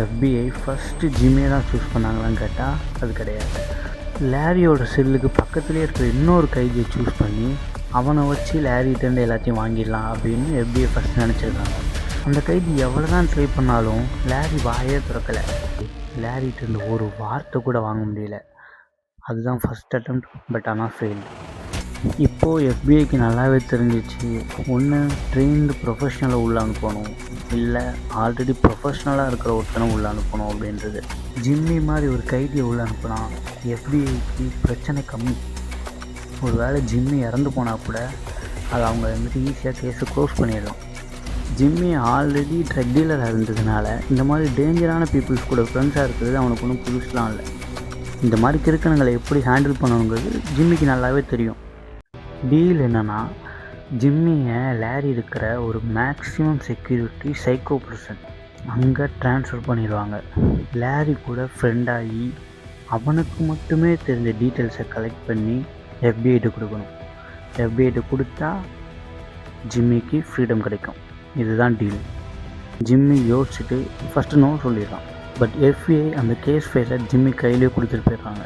FBI first ஜிம்மியை தான் choose பண்ணாங்களான்னு கேட்டால் அது கிடையாது. லேரியோட செல்லுக்கு பக்கத்துலேயே இருக்கிற இன்னொரு கைதியை சூஸ் பண்ணி அவனை வச்சு லேரிகிட்டேருந்து எல்லாத்தையும் வாங்கிடலாம் அப்படின்னு FBI ஃபஸ்ட் நினச்சிருக்காங்க. அந்த கைதி எவ்வளோ தான் ட்ரை பண்ணாலும் லேரி வாயே திறக்கலை. லேரிகிட்டேருந்து ஒரு வார்த்தை கூட வாங்க முடியல. அதுதான் ஃபஸ்ட் அட்டெம்ப்ட். பட் ஆனால் ஃபெயில். இப்போது FBIக்கு நல்லாவே தெரிஞ்சிச்சு, ஒன்று ட்ரெயின்டு ப்ரொஃபஷ்னலை உள்ள அனுப்பணும், இல்லை ஆல்ரெடி ப்ரொஃபஷ்னலாக இருக்கிற ஒருத்தனை உள்ள அனுப்பணும் அப்படின்றது. ஜிம்மி மாதிரி ஒரு கைதியை உள்ள அனுப்புனா FBIக்கு பிரச்சனை கம்மி. ஒரு வேளை ஜிம்மி இறந்து போனால் கூட அது அவங்க வந்துட்டு ஈஸியாக கேஸை க்ளோஸ் பண்ணிடலாம். ஜிம்மி ஆல்ரெடி ட்ரக் டீலராக இருந்ததுனால இந்த மாதிரி டேஞ்சரான பீப்புள்ஸ் கூட ஃப்ரெண்ட்ஸாக இருக்கிறது அவனுக்கு ஒன்றும் புதுசுலாம் இல்லை. இந்த மாதிரி கிறுக்கணுங்களை எப்படி ஹேண்டில் பண்ணணுங்கிறது ஜிம்மிக்கு நல்லாவே தெரியும். டீல் என்னென்னா, ஜிம்மியை லேரி இருக்கிற ஒரு மேக்ஸிமம் செக்யூரிட்டி சைக்கோ பர்சன் அங்கே ட்ரான்ஸ்ஃபர் பண்ணிடுவாங்க. லேரி கூட ஃப்ரெண்டாகி அவனுக்கு மட்டுமே தெரிஞ்ச டீட்டெயில்ஸை கலெக்ட் பண்ணி FBIட்ட கொடுக்கணும். FBIட்ட கொடுத்தா ஜிம்மிக்கு ஃப்ரீடம் கிடைக்கும். இதுதான் டீல். ஜிம்மி யோசிச்சுட்டு ஃபஸ்ட்டு நோ சொல்லிடுறான். பட் FBI அந்த கேஸ் ஃபைலை ஜிம்மி கையிலே கொடுத்துட்டு போயிடுறாங்க.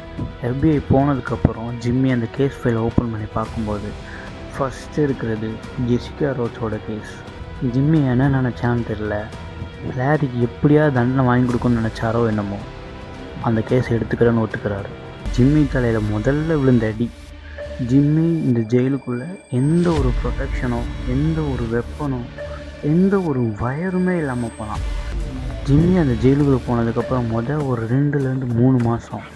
FBI போனதுக்கப்புறம் ஜிம்மி அந்த கேஸ் ஃபைலை ஓப்பன் பண்ணி பார்க்கும்போது ஃபஸ்ட்டு இருக்கிறது ஜெசிகா ரோச்சோட கேஸ். ஜிம்மி என்ன நினச்சான்னு தெரில, லேரிக்கு எப்படியாவது தண்டனை வாங்கி கொடுக்கணும்னு நினச்சாரோ என்னமோ அந்த கேஸை எடுத்துக்கிறேன்னு ஒத்துக்கிறாரு. ஜிம்மி தலையில் முதல்ல விழுந்த அடி. ஜிம்மி இந்த ஜெயிலுக்குள்ளே எந்த ஒரு ப்ரொடெக்ஷனோ, எந்த ஒரு வெப்பனோ, எந்த ஒரு வயருமே இல்லாமல் போனான். ஜிம்மி அந்த ஜெயிலுக்குள்ளே போனதுக்கப்புறம் ஒரு 2-3 மாதம்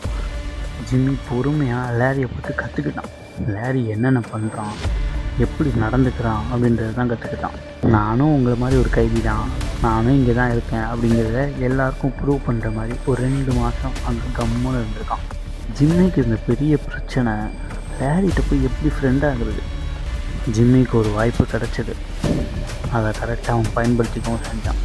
ஜிம்மி பொறுமையாக லேரியை பற்றி கற்றுக்கிட்டான். லேரி என்னென்ன பண்ணுறான், எப்படி நடந்துக்கிறான் அப்படின்றது தான் கற்றுக்கிட்டான். நானும் உங்களை மாதிரி ஒரு கைதி தான், நானும் இங்கே தான் இருக்கேன் அப்படிங்கிறத எல்லாருக்கும் ப்ரூவ் பண்ணுற மாதிரி ஒரு 2 மாதம் அங்கே கம்முன்னு இருந்திருக்கான். ஜிம்மிக்கு இருந்த பெரிய பிரச்சனை லேரிகிட்ட போய் எப்படி ஃப்ரெண்டாகிறது. ஜிம்மிக்கு ஒரு வாய்ப்பு கிடச்சிது. அதை கரெக்டாக அவன் பயன்படுத்திக்கவும் செஞ்சான்.